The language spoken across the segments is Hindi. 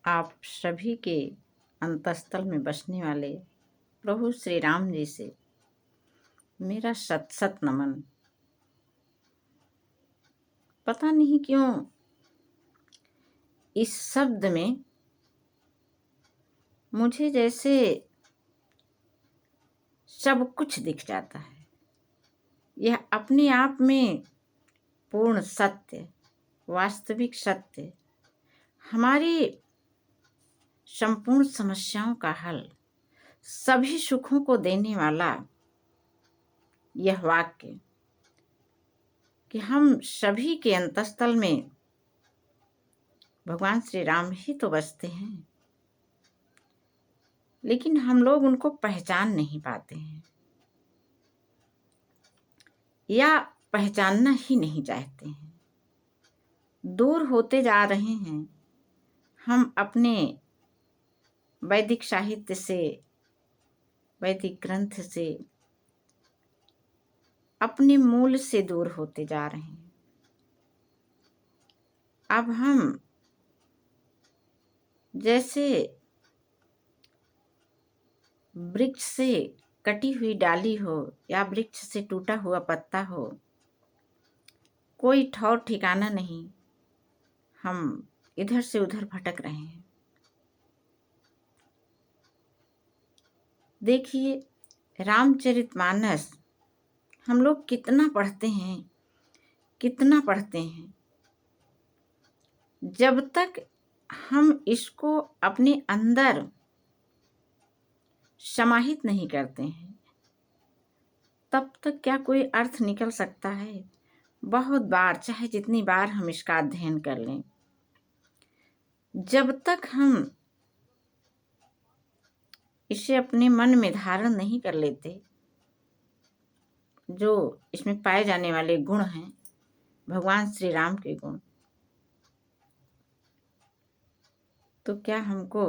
आप सभी के अंतस्थल में बसने वाले प्रभु श्री राम जी से मेरा शत शत नमन। पता नहीं क्यों इस शब्द में मुझे जैसे सब कुछ दिख जाता है। यह अपने आप में पूर्ण सत्य, वास्तविक सत्य, हमारी संपूर्ण समस्याओं का हल, सभी सुखों को देने वाला यह वाक्य कि हम सभी के अंतस्थल में भगवान श्री राम ही तो बसते हैं, लेकिन हम लोग उनको पहचान नहीं पाते हैं या पहचानना ही नहीं चाहते हैं। दूर होते जा रहे हैं हम अपने वैदिक साहित्य से, वैदिक ग्रंथ से, अपने मूल से दूर होते जा रहे हैं। अब हम जैसे वृक्ष से कटी हुई डाली हो या वृक्ष से टूटा हुआ पत्ता हो, कोई ठौर ठिकाना नहीं, हम इधर से उधर भटक रहे हैं। देखिए, रामचरितमानस हम लोग कितना पढ़ते हैं, कितना पढ़ते हैं। जब तक हम इसको अपने अंदर समाहित नहीं करते हैं, तब तक क्या कोई अर्थ निकल सकता है? बहुत बार, चाहे जितनी बार हम इसका अध्ययन कर लें, जब तक हम इसे अपने मन में धारण नहीं कर लेते, जो इसमें पाए जाने वाले गुण हैं, भगवान श्री राम के गुण, तो क्या हमको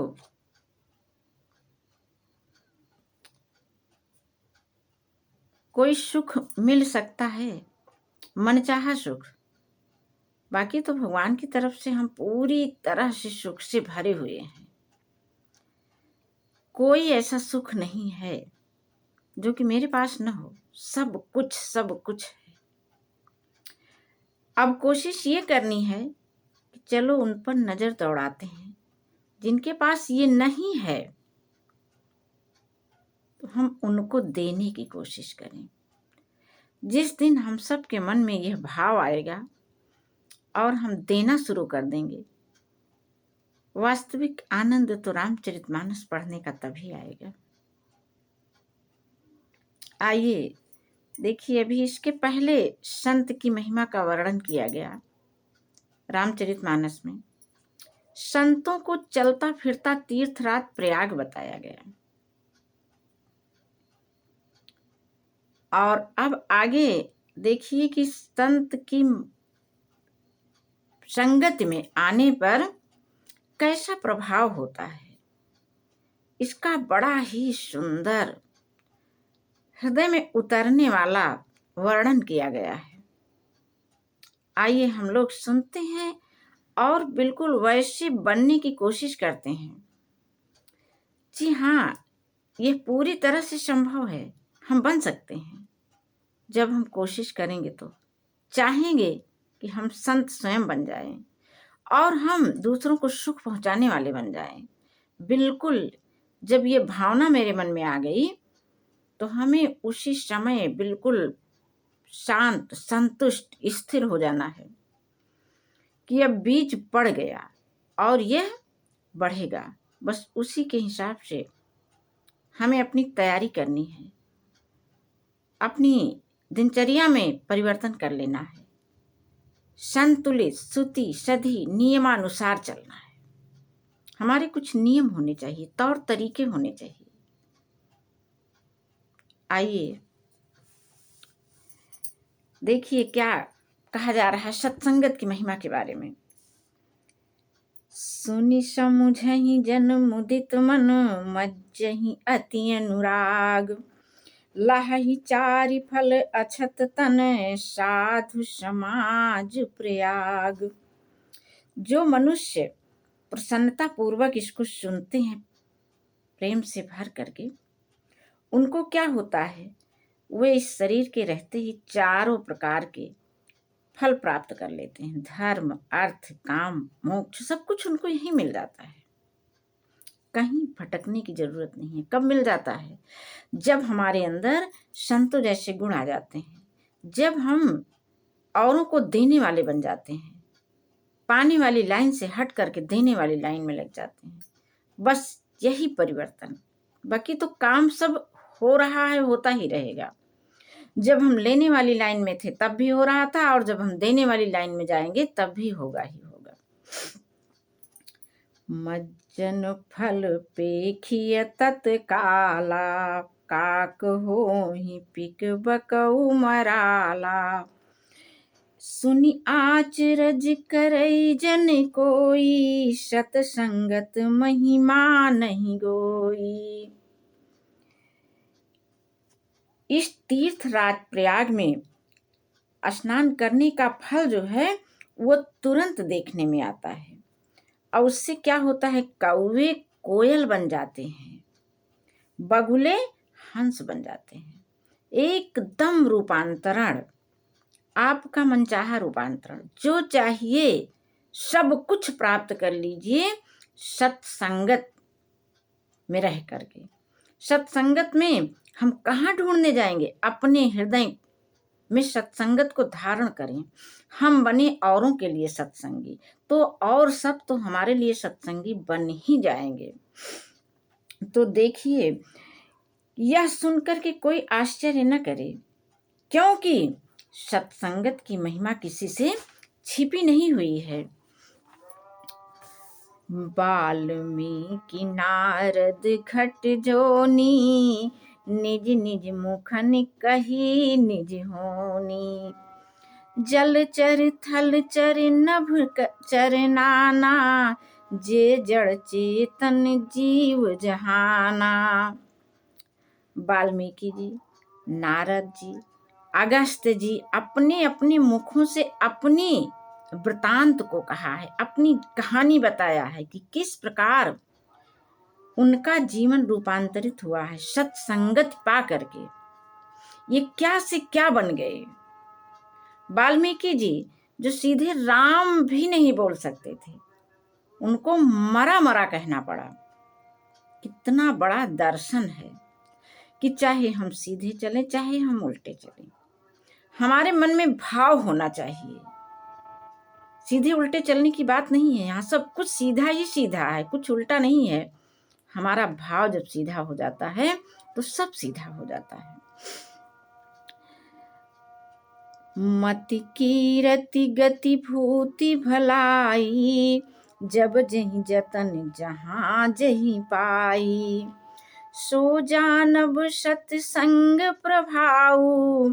कोई सुख मिल सकता है? मनचाहा सुख। बाकी तो भगवान की तरफ से हम पूरी तरह से सुख से भरे हुए हैं। कोई ऐसा सुख नहीं है जो कि मेरे पास न हो। सब कुछ, सब कुछ है। अब कोशिश ये करनी है कि चलो उन पर नजर दौड़ाते हैं जिनके पास ये नहीं है, तो हम उनको देने की कोशिश करें। जिस दिन हम सब के मन में यह भाव आएगा और हम देना शुरू कर देंगे, वास्तविक आनंद तो रामचरितमानस पढ़ने का तभी आएगा। आइए देखिए, अभी इसके पहले संत की महिमा का वर्णन किया गया रामचरितमानस में। संतों को चलता फिरता तीर्थराज प्रयाग बताया गया। और अब आगे देखिए कि संत की संगत में आने पर कैसा प्रभाव होता है। इसका बड़ा ही सुंदर, हृदय में उतरने वाला वर्णन किया गया है। आइए हम लोग सुनते हैं और बिल्कुल वैसे बनने की कोशिश करते हैं। जी हाँ, यह पूरी तरह से संभव है। हम बन सकते हैं जब हम कोशिश करेंगे, तो चाहेंगे कि हम संत स्वयं बन जाएं और हम दूसरों को सुख पहुंचाने वाले बन जाएं। बिल्कुल, जब ये भावना मेरे मन में आ गई तो हमें उसी समय बिल्कुल शांत, संतुष्ट, स्थिर हो जाना है कि अब बीज पड़ गया और यह बढ़ेगा। बस उसी के हिसाब से हमें अपनी तैयारी करनी है, अपनी दिनचर्या में परिवर्तन कर लेना है, संतुलित, श्रुति सधी नियमानुसार चलना है। हमारे कुछ नियम होने चाहिए, तौर तरीके होने चाहिए। आइए देखिए क्या कहा जा रहा है सत्संगत की महिमा के बारे में। सुनि समुझहि जन मुदित मन, मज्जहि अति अनुराग, लहहि चारि फल अछत तन, साधु समाज प्रयाग। जो मनुष्य प्रसन्नता पूर्वक इसको सुनते हैं प्रेम से भर करके, उनको क्या होता है, वे इस शरीर के रहते ही चारों प्रकार के फल प्राप्त कर लेते हैं। धर्म, अर्थ, काम, मोक्ष सब कुछ उनको यही मिल जाता है। कहीं भटकने की जरूरत नहीं है। कब मिल जाता है? जब हमारे अंदर संतों जैसे गुण आ जाते हैं, जब हम औरों को देने वाले बन जाते हैं, पाने वाली लाइन से हट करके देने वाली लाइन में लग जाते हैं। बस यही परिवर्तन, बाकी तो काम सब हो रहा है, होता ही रहेगा। जब हम लेने वाली लाइन में थे तब भी हो रहा था, और जब हम देने वाली लाइन में जाएंगे तब भी होगा ही होगा। मज्जन फल पेखिय तत्काला, काक होहि पिक बकऊ मराला। सुनि आचरज करई जन कोई, सतसंगत महिमा नहीं गोई। इस तीर्थ राज प्रयाग में स्नान करने का फल जो है वो तुरंत देखने में आता है, और उससे क्या होता है, कौवे कोयल बन जाते हैं, बगुले हंस बन जाते हैं। एकदम रूपांतरण, आपका मनचाहा रूपांतरण, जो चाहिए सब कुछ प्राप्त कर लीजिए सत्संगत में रह करके। सत्संगत में हम कहाँ ढूंढने जाएंगे? अपने हृदय में सत्संगत को धारण करें। हम बने औरों के लिए सत्संगी, तो और सब तो हमारे लिए सत्संगी बन ही जाएंगे। तो देखिए, यह सुनकर के कोई आश्चर्य न करे, क्योंकि सत्संगत की महिमा किसी से छिपी नहीं हुई है। वाल्मीकि नारद खट जोनी, निज निज मुखन कही निज होनी। जल चर थल चर नभ चर नाना, जे जड़ चेतन जीव जहाना। वाल्मीकि जी, नारद जी, अगस्त्य जी अपने अपने मुखों से अपनी वृतांत को कहा है, अपनी कहानी बताया है कि किस प्रकार उनका जीवन रूपांतरित हुआ है सत्संगत पा करके। ये क्या से क्या बन गए। वाल्मीकि जी जो सीधे राम भी नहीं बोल सकते थे, उनको मरा मरा कहना पड़ा। कितना बड़ा दर्शन है कि चाहे हम सीधे चलें चाहे हम उल्टे चलें, हमारे मन में भाव होना चाहिए। सीधे उल्टे चलने की बात नहीं है, यहाँ सब कुछ सीधा ही सीधा है, कुछ उल्टा नहीं है। हमारा भाव जब सीधा हो जाता है तो सब सीधा हो जाता है। मति कीरति गति भूति भलाई, जब जहीं जतन जहाँ जहीं पाई। सो जानब सत्संग प्रभाऊ,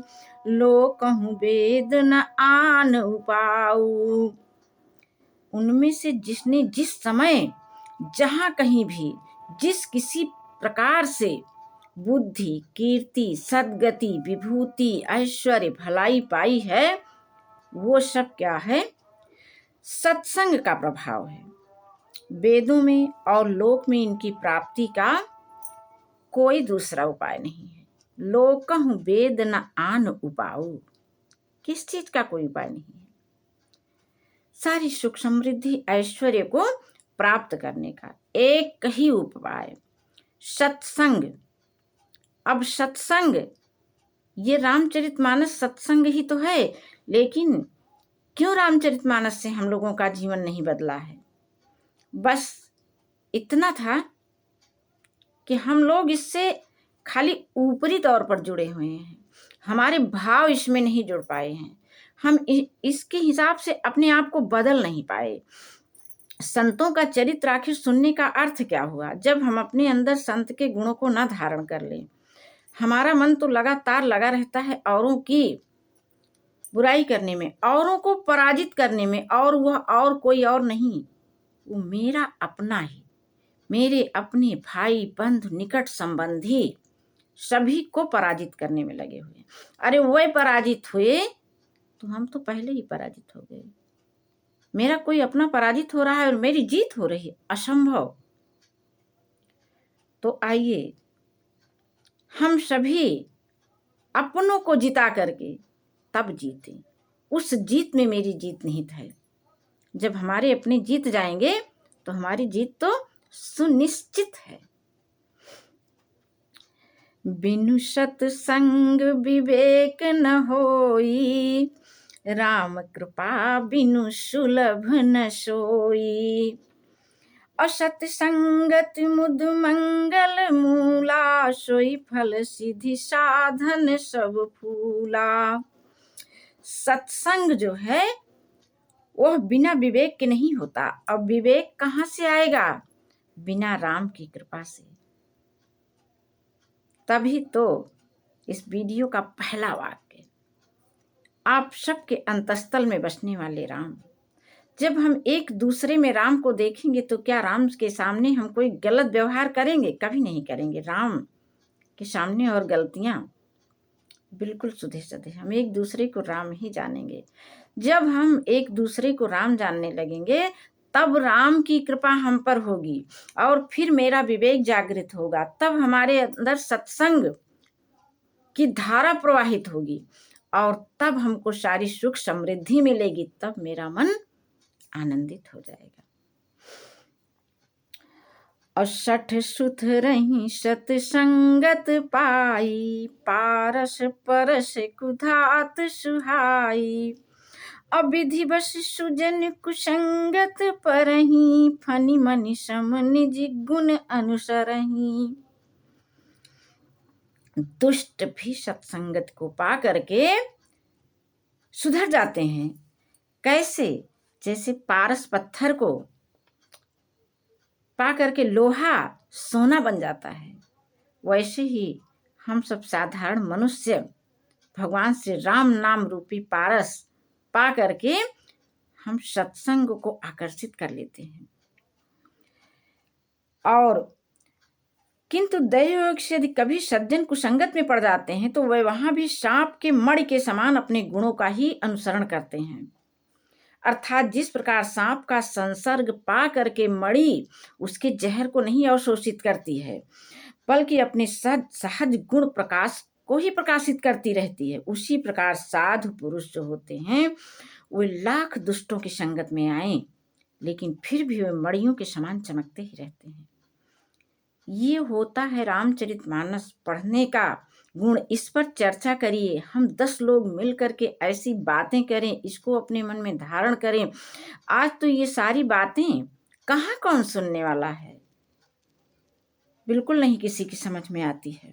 लो कहूँ वेद न आन उपाऊ। उनमें से जिसने जिस समय जहाँ कहीं भी जिस किसी प्रकार से बुद्धि, कीर्ति, सद्गति, विभूति, ऐश्वर्य, भलाई पाई है, वो सब क्या है? सत्संग का प्रभाव है। वेदों में और लोक में इनकी प्राप्ति का कोई दूसरा उपाय नहीं है। लोकहु वेद न आन उपाऊ, किस चीज का कोई उपाय नहीं है। सारी सुख समृद्धि ऐश्वर्य को प्राप्त करने का एक ही उपाय, सत्संग। अब सत्संग, ये रामचरितमानस सत्संग ही तो है, लेकिन क्यों रामचरितमानस से हम लोगों का जीवन नहीं बदला है? बस इतना था कि हम लोग इससे खाली ऊपरी तौर पर जुड़े हुए हैं, हमारे भाव इसमें नहीं जुड़ पाए हैं। हम इसके हिसाब से अपने आप को बदल नहीं पाए। संतों का चरित्र आखिर सुनने का अर्थ क्या हुआ? जब हम अपने अंदर संत के गुणों को न धारण कर लें, हमारा मन तो लगातार लगा रहता है औरों की बुराई करने में, औरों को पराजित करने में, और वह और कोई और नहीं, वो मेरा अपना ही, मेरे अपने भाई बंधु निकट संबंधी सभी को पराजित करने में लगे हुए। अरे वह पराजित हुए तो हम तो पहले ही पराजित हो गए। मेरा कोई अपना पराजित हो रहा है और मेरी जीत हो रही है, असंभव। तो आइए हम सभी अपनों को जिता करके तब जीते। उस जीत में मेरी जीत निहित है। जब हमारे अपने जीत जाएंगे तो हमारी जीत तो सुनिश्चित है। बिनु सत्संग विवेक न होई, राम कृपा बिनु सुलभ न सोई। असत संगत मुद मंगल मूला, सोई फल सिद्धि साधन सब फूला। सत्संग जो है वह बिना विवेक के नहीं होता। अब विवेक कहाँ से आएगा? बिना राम की कृपा से। तभी तो इस वीडियो का पहला वाक्य, आप सबके अंतस्थल में बसने वाले राम। जब हम एक दूसरे में राम को देखेंगे तो क्या राम के सामने हम कोई गलत व्यवहार करेंगे? कभी नहीं करेंगे। राम के सामने और गलतियां बिल्कुल सुधे सधे। हम एक दूसरे को राम ही जानेंगे। जब हम एक दूसरे को राम जानने लगेंगे तब राम की कृपा हम पर होगी और फिर मेरा विवेक जागृत होगा। तब हमारे अंदर सत्संग की धारा प्रवाहित होगी और तब हमको सारी सुख समृद्धि मिलेगी। तब मेरा मन आनंदित हो जाएगा। और सठ सुथ रही सतसंगत पाई, पारस परस कुधात सुहाई। अविधि बस सुजन कुसंगत परही, फनि मनि सम निज गुण अनुसरही। दुष्ट भी सत्संगत को पा करके सुधर जाते हैं। कैसे? जैसे पारस पत्थर को पा करके लोहा सोना बन जाता है, वैसे ही हम सब साधारण मनुष्य भगवान श्री राम नाम रूपी पारस पा करके हम सत्संग को आकर्षित कर लेते हैं। और किंतु दैवयोग से यदि कभी सज्जन कुसंगत में पड़ जाते हैं तो वे वहां भी सांप के मणि के समान अपने गुणों का ही अनुसरण करते हैं। अर्थात जिस प्रकार सांप का संसर्ग पा करके मणि उसके जहर को नहीं अवशोषित करती है, बल्कि अपने सहज गुण प्रकाश को ही प्रकाशित करती रहती है, उसी प्रकार साधु पुरुष जो होते हैं वे लाख दुष्टों की संगत में आए लेकिन फिर भी वे मणियों के समान चमकते ही रहते हैं। ये होता है रामचरितमानस पढ़ने का गुण। इस पर चर्चा करिए। हम 10 लोग मिल करके ऐसी बातें करें, इसको अपने मन में धारण करें। आज तो ये सारी बातें कहाँ कौन सुनने वाला है? बिल्कुल नहीं किसी की समझ में आती है।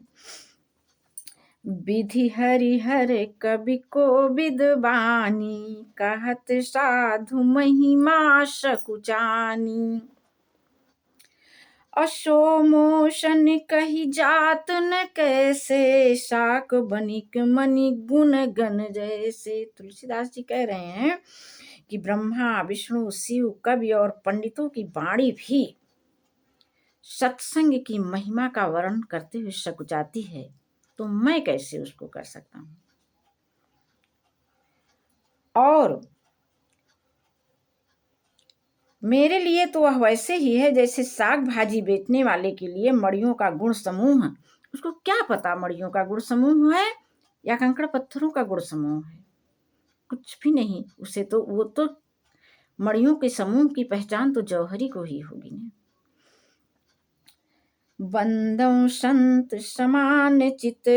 विधि हरिहर कवि को विद्वानी, कहत साधु महिमा सकुचानी। असोमोशन कही जात न कैसे, शाक बनिक मणि गुण गण जैसे। तुलसीदास जी कह रहे हैं कि ब्रह्मा विष्णु शिव कवि और पंडितों की वाणी भी सत्संग की महिमा का वर्णन करते हुए सकुचाती है, तो मैं कैसे उसको कर सकता हूँ? और मेरे लिए तो वह वैसे ही है जैसे साग भाजी बेचने वाले के लिए मड़ियों का गुण समूह। उसको क्या पता मड़ियों का गुण समूह है या कंकड़ पत्थरों का गुण समूह है? कुछ भी नहीं। उसे तो वो तो मड़ियों के समूह की पहचान तो जौहरी को ही होगी ना। बंदौ संत समान चित,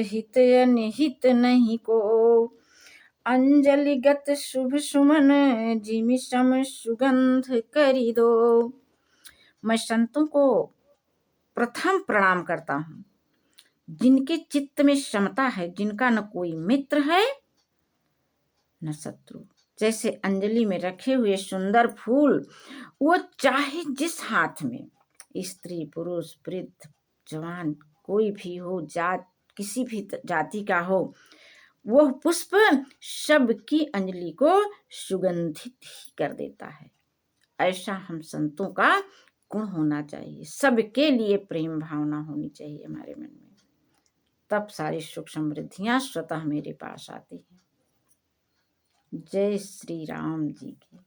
हित अनहित नहीं को। अंजलिगत शुभ सुमन, जिमि सम सुगंध करी दो। मैं संतों को प्रथम प्रणाम करता हूँ, जिनके चित्त में समता है, जिनका न कोई मित्र है न शत्रु। जैसे अंजलि में रखे हुए सुंदर फूल, वो चाहे जिस हाथ में, स्त्री पुरुष वृद्ध जवान कोई भी हो, जात किसी भी जाति का हो, वह पुष्प सबकी अंजलि को सुगंधित ही कर देता है। ऐसा हम संतों का गुण होना चाहिए। सबके लिए प्रेम भावना होनी चाहिए हमारे मन में, तब सारी सुख समृद्धियां स्वतः मेरे पास आती हैं। जय श्री राम जी की।